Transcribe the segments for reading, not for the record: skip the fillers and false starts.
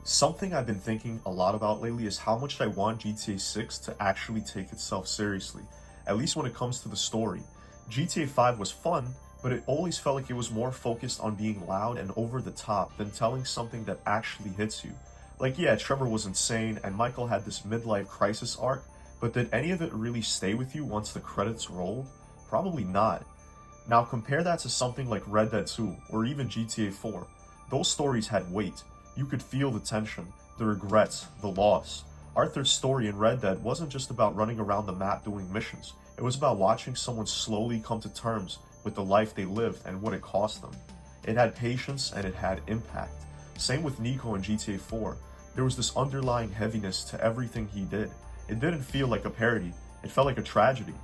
Something I've been thinking a lot about lately is how much I want GTA 6 to actually take itself seriously, at least when it comes to the story. GTA 5 was fun, but it always felt like it was more focused on being loud and over the top than telling something that actually hits you. Like, yeah, Trevor was insane and Michael had this midlife crisis arc, but did any of it really stay with you once the credits rolled? Probably not. Now compare that to something like Red Dead 2 or even GTA 4. Those stories had weight. You could feel the tension, the regrets, the loss. Arthur's story in Red Dead wasn't just about running around the map doing missions. It was about watching someone slowly come to terms with the life they lived and what it cost them. It had patience and it had impact. Same with Nico in GTA 4. There was this underlying heaviness to everything he did. It didn't feel like a parody, it felt like a tragedy.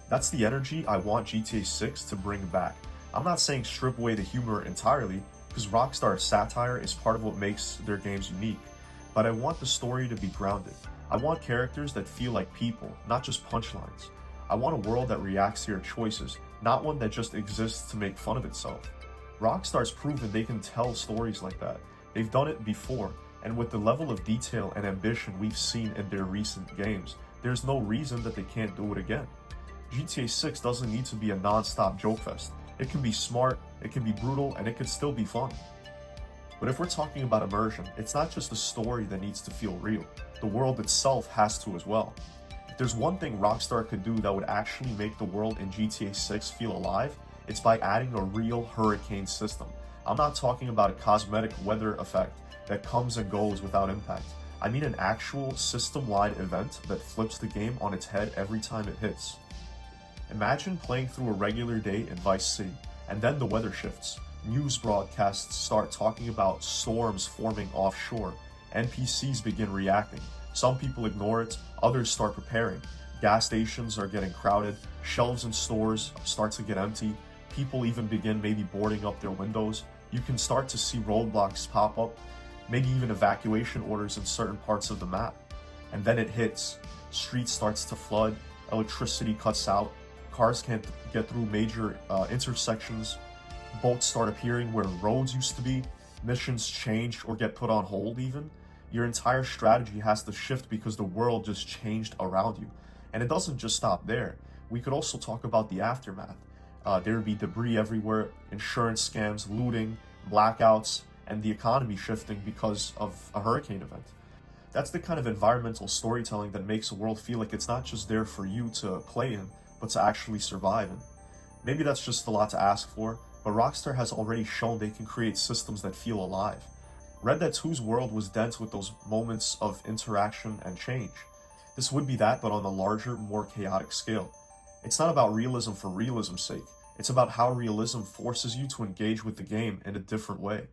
That's the energy I want GTA 6 to bring back. I'm not saying strip away the humor entirely, because Rockstar's satire is part of what makes their games unique, but I want the story to be grounded. I want characters that feel like people, not just punchlines. I want a world that reacts to your choices, not one that just exists to make fun of itself. Rockstar's proven they can tell stories like that. They've done it before, and with the level of detail and ambition we've seen in their recent games, there's no reason that they can't do it again. GTA 6 doesn't need to be a non-stop joke fest. It can be smart, it can be brutal, and it can still be fun. But if we're talking about immersion, it's not just the story that needs to feel real. The world itself has to as well. If there's one thing Rockstar could do that would actually make the world in GTA 6 feel alive, it's by adding a real hurricane system. I'm not talking about a cosmetic weather effect that comes and goes without impact. I mean an actual system-wide event that flips the game on its head every time it hits. Imagine playing through a regular day in Vice City, and then the weather shifts. News broadcasts start talking about storms forming offshore. NPCs begin reacting. Some people ignore it, others start preparing. Gas stations are getting crowded, shelves in stores start to get empty, people even begin maybe boarding up their windows. You can start to see roadblocks pop up, maybe even evacuation orders in certain parts of the map. And then it hits. Street starts to flood, electricity cuts out, cars can't get through major intersections, boats start appearing where roads used to be, missions change or get put on hold even. Your entire strategy has to shift because the world just changed around you. And it doesn't just stop there. We could also talk about the aftermath. There would be debris everywhere, insurance scams, looting, blackouts, and the economy shifting because of a hurricane event. That's the kind of environmental storytelling that makes a world feel like it's not just there for you to play in, but to actually survive in. Maybe that's just a lot to ask for, but Rockstar has already shown they can create systems that feel alive. Red Dead 2's world was dense with those moments of interaction and change. This would be that, but on a larger, more chaotic scale. It's not about realism for realism's sake. It's about how realism forces you to engage with the game in a different way.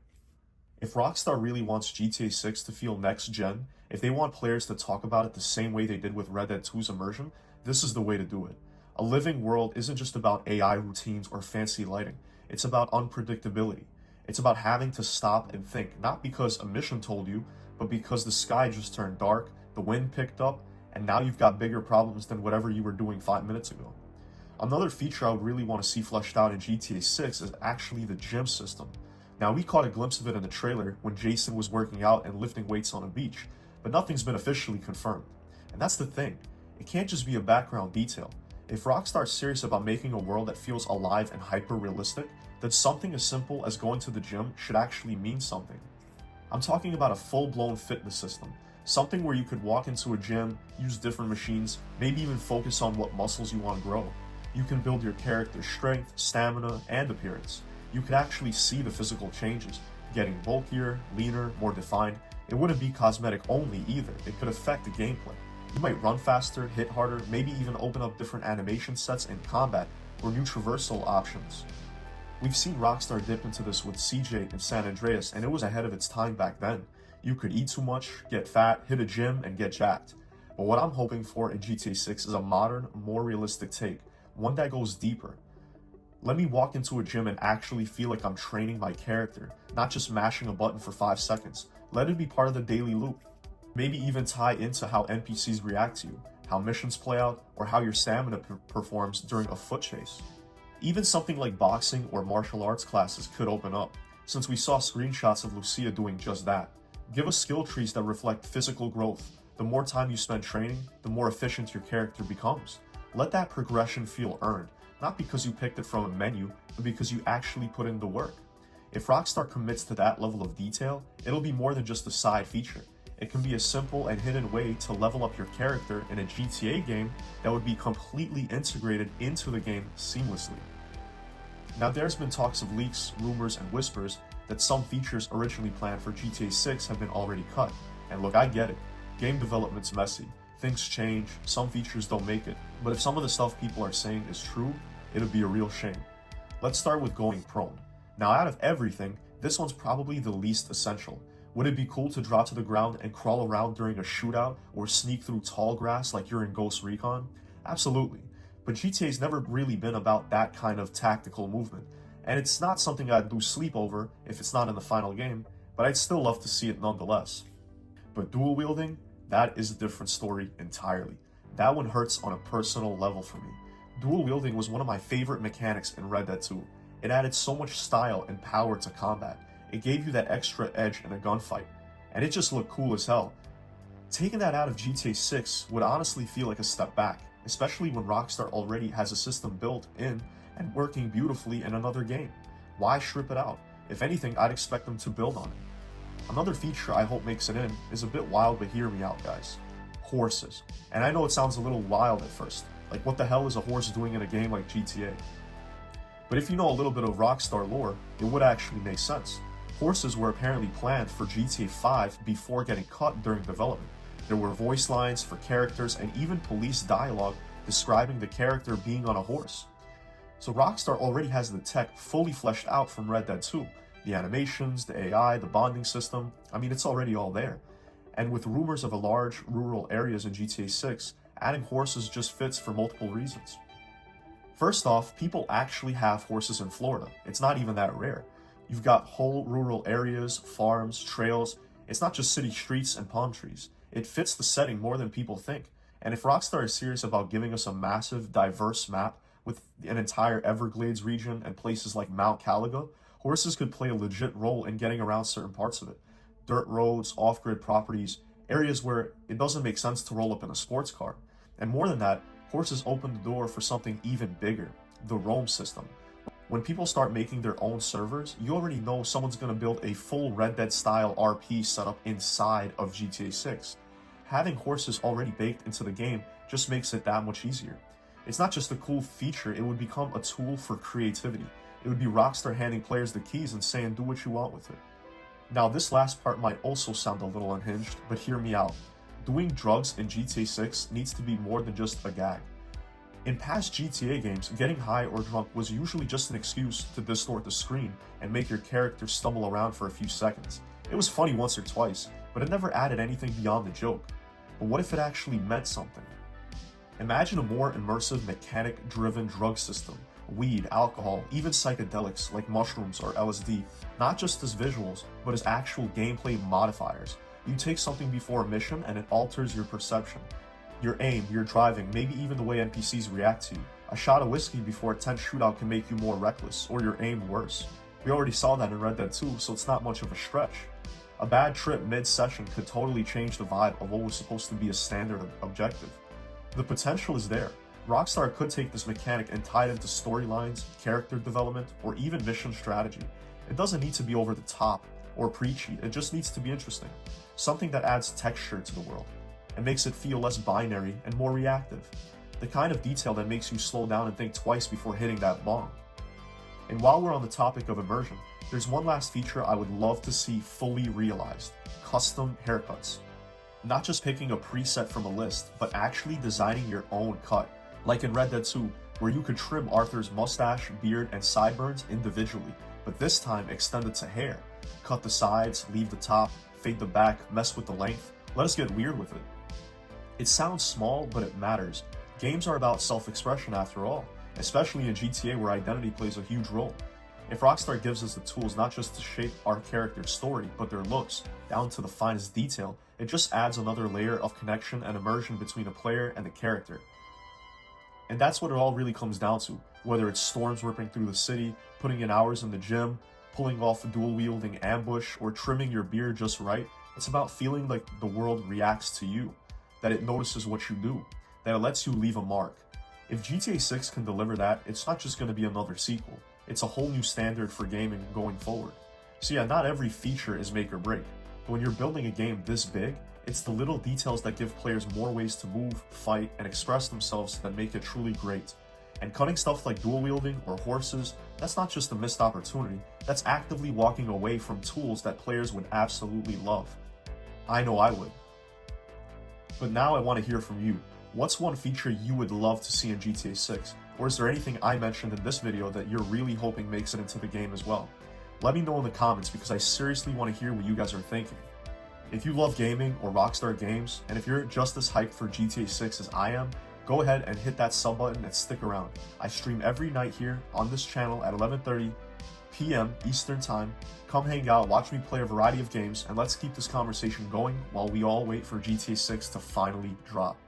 If Rockstar really wants GTA 6 to feel next gen, if they want players to talk about it the same way they did with Red Dead 2's immersion, this is the way to do it. A living world isn't just about AI routines or fancy lighting. It's about unpredictability. It's about having to stop and think, not because a mission told you, but because the sky just turned dark, the wind picked up, and now you've got bigger problems than whatever you were doing 5 minutes ago. Another feature I would really want to see fleshed out in GTA 6 is actually the gym system. Now, we caught a glimpse of it in the trailer when Jason was working out and lifting weights on a beach, but nothing's been officially confirmed. And that's the thing. It can't just be a background detail. If Rockstar's serious about making a world that feels alive and hyper-realistic, then something as simple as going to the gym should actually mean something. I'm talking about a full-blown fitness system, something where you could walk into a gym, use different machines, maybe even focus on what muscles you want to grow. You can build your character's strength, stamina, and appearance. You could actually see the physical changes, getting bulkier, leaner, more defined. It wouldn't be cosmetic only either, it could affect the gameplay. You might run faster, hit harder, maybe even open up different animation sets in combat or new traversal options. We've seen Rockstar dip into this with CJ in San Andreas, and it was ahead of its time back then. You could eat too much, get fat, hit a gym, and get jacked. But what I'm hoping for in GTA 6 is a modern, more realistic take, one that goes deeper. Let me walk into a gym and actually feel like I'm training my character, not just mashing a button for 5 seconds. Let it be part of the daily loop. Maybe even tie into how NPCs react to you, how missions play out, or how your stamina performs during a foot chase. Even something like boxing or martial arts classes could open up. since we saw screenshots of Lucia doing just that. Give us skill trees that reflect physical growth. The more time you spend training, the more efficient your character becomes. Let that progression feel earned, not because you picked it from a menu, but because you actually put in the work. If Rockstar commits to that level of detail, it'll be more than just a side feature. It can be a simple and hidden way to level up your character in a GTA game that would be completely integrated into the game seamlessly. Now, there's been talks of leaks, rumors, and whispers that some features originally planned for GTA 6 have been already cut. And look, I get it. Game development's messy. Things change, some features don't make it. But if some of the stuff people are saying is true, it'd be a real shame. Let's start with going prone. Now, out of everything, this one's probably the least essential. Would it be cool to drop to the ground and crawl around during a shootout or sneak through tall grass like you're in Ghost Recon? Absolutely. But GTA's never really been about that kind of tactical movement. And it's not something I'd lose sleep over if it's not in the final game, but I'd still love to see it nonetheless. But dual wielding, that is a different story entirely. That one hurts on a personal level for me. Dual wielding was one of my favorite mechanics in Red Dead 2. It added so much style and power to combat. It gave you that extra edge in a gunfight, and it just looked cool as hell. Taking that out of GTA 6 would honestly feel like a step back, especially when Rockstar already has a system built in and working beautifully in another game. Why strip it out? If anything, I'd expect them to build on it. Another feature I hope makes it in is a bit wild, but hear me out, guys. Horses. And I know it sounds a little wild at first. Like, what the hell is a horse doing in a game like GTA? But if you know a little bit of Rockstar lore, it would actually make sense. Horses were apparently planned for GTA 5 before getting cut during development. There were voice lines for characters and even police dialogue describing the character being on a horse. So Rockstar already has the tech fully fleshed out from Red Dead 2. The animations, the AI, the bonding system, I mean, it's already all there. And with rumors of a large rural areas in GTA 6, adding horses just fits for multiple reasons. First off, people actually have horses in Florida. It's not even that rare. You've got whole rural areas, farms, trails. It's not just city streets and palm trees. It fits the setting more than people think. And if Rockstar is serious about giving us a massive, diverse map with an entire Everglades region and places like Mount Caligo, horses could play a legit role in getting around certain parts of it. Dirt roads, off-grid properties, areas where it doesn't make sense to roll up in a sports car. And more than that, horses open the door for something even bigger, the roam system. When people start making their own servers, you already know someone's going to build a full Red Dead style RP setup inside of GTA 6. Having horses already baked into the game just makes it that much easier. It's not just a cool feature, it would become a tool for creativity. It would be Rockstar handing players the keys and saying, do what you want with it. Now, this last part might also sound a little unhinged, but hear me out. Doing drugs in GTA 6 needs to be more than just a gag. In past GTA games, getting high or drunk was usually just an excuse to distort the screen and make your character stumble around for a few seconds. It was funny once or twice, but it never added anything beyond the joke. But what if it actually meant something? Imagine a more immersive, mechanic-driven drug system. Weed, alcohol, even psychedelics like mushrooms or LSD, not just as visuals, but as actual gameplay modifiers. You take something before a mission and it alters your perception. Your aim, your driving, maybe even the way NPCs react to you. A shot of whiskey before a tense shootout can make you more reckless, or your aim worse. We already saw that in Red Dead 2, so it's not much of a stretch. A bad trip mid-session could totally change the vibe of what was supposed to be a standard objective. The potential is there. Rockstar could take this mechanic and tie it into storylines, character development, or even mission strategy. It doesn't need to be over the top or preachy, it just needs to be interesting. Something that adds texture to the world and makes it feel less binary and more reactive. The kind of detail that makes you slow down and think twice before hitting that bomb. And while we're on the topic of immersion, there's one last feature I would love to see fully realized: custom haircuts. Not just picking a preset from a list, but actually designing your own cut. Like in Red Dead 2, where you could trim Arthur's mustache, beard, and sideburns individually, but this time extend it to hair. Cut the sides, leave the top, fade the back, mess with the length. Let us get weird with it. It sounds small, but it matters. Games are about self-expression after all, especially in GTA where identity plays a huge role. If Rockstar gives us the tools not just to shape our character's story, but their looks, down to the finest detail, it just adds another layer of connection and immersion between a player and the character. And that's what it all really comes down to, whether it's storms ripping through the city, putting in hours in the gym, pulling off a dual wielding ambush, or trimming your beard just right. It's about feeling like the world reacts to you, that it notices what you do, that it lets you leave a mark. If GTA 6 can deliver that, it's not just going to be another sequel. It's a whole new standard for gaming going forward. So yeah, not every feature is make or break, but when you're building a game this big, it's the little details that give players more ways to move, fight, and express themselves that make it truly great. And cutting stuff like dual wielding or horses, that's not just a missed opportunity, that's actively walking away from tools that players would absolutely love. I know I would. But now I want to hear from you. What's one feature you would love to see in GTA 6? Or is there anything I mentioned in this video that you're really hoping makes it into the game as well? Let me know in the comments because I seriously want to hear what you guys are thinking. If you love gaming or Rockstar games, and if you're just as hyped for GTA 6 as I am, go ahead and hit that sub button and stick around. I stream every night here on this channel at 11:30 p.m. Eastern Time. Come hang out, watch me play a variety of games, and let's keep this conversation going while we all wait for GTA 6 to finally drop.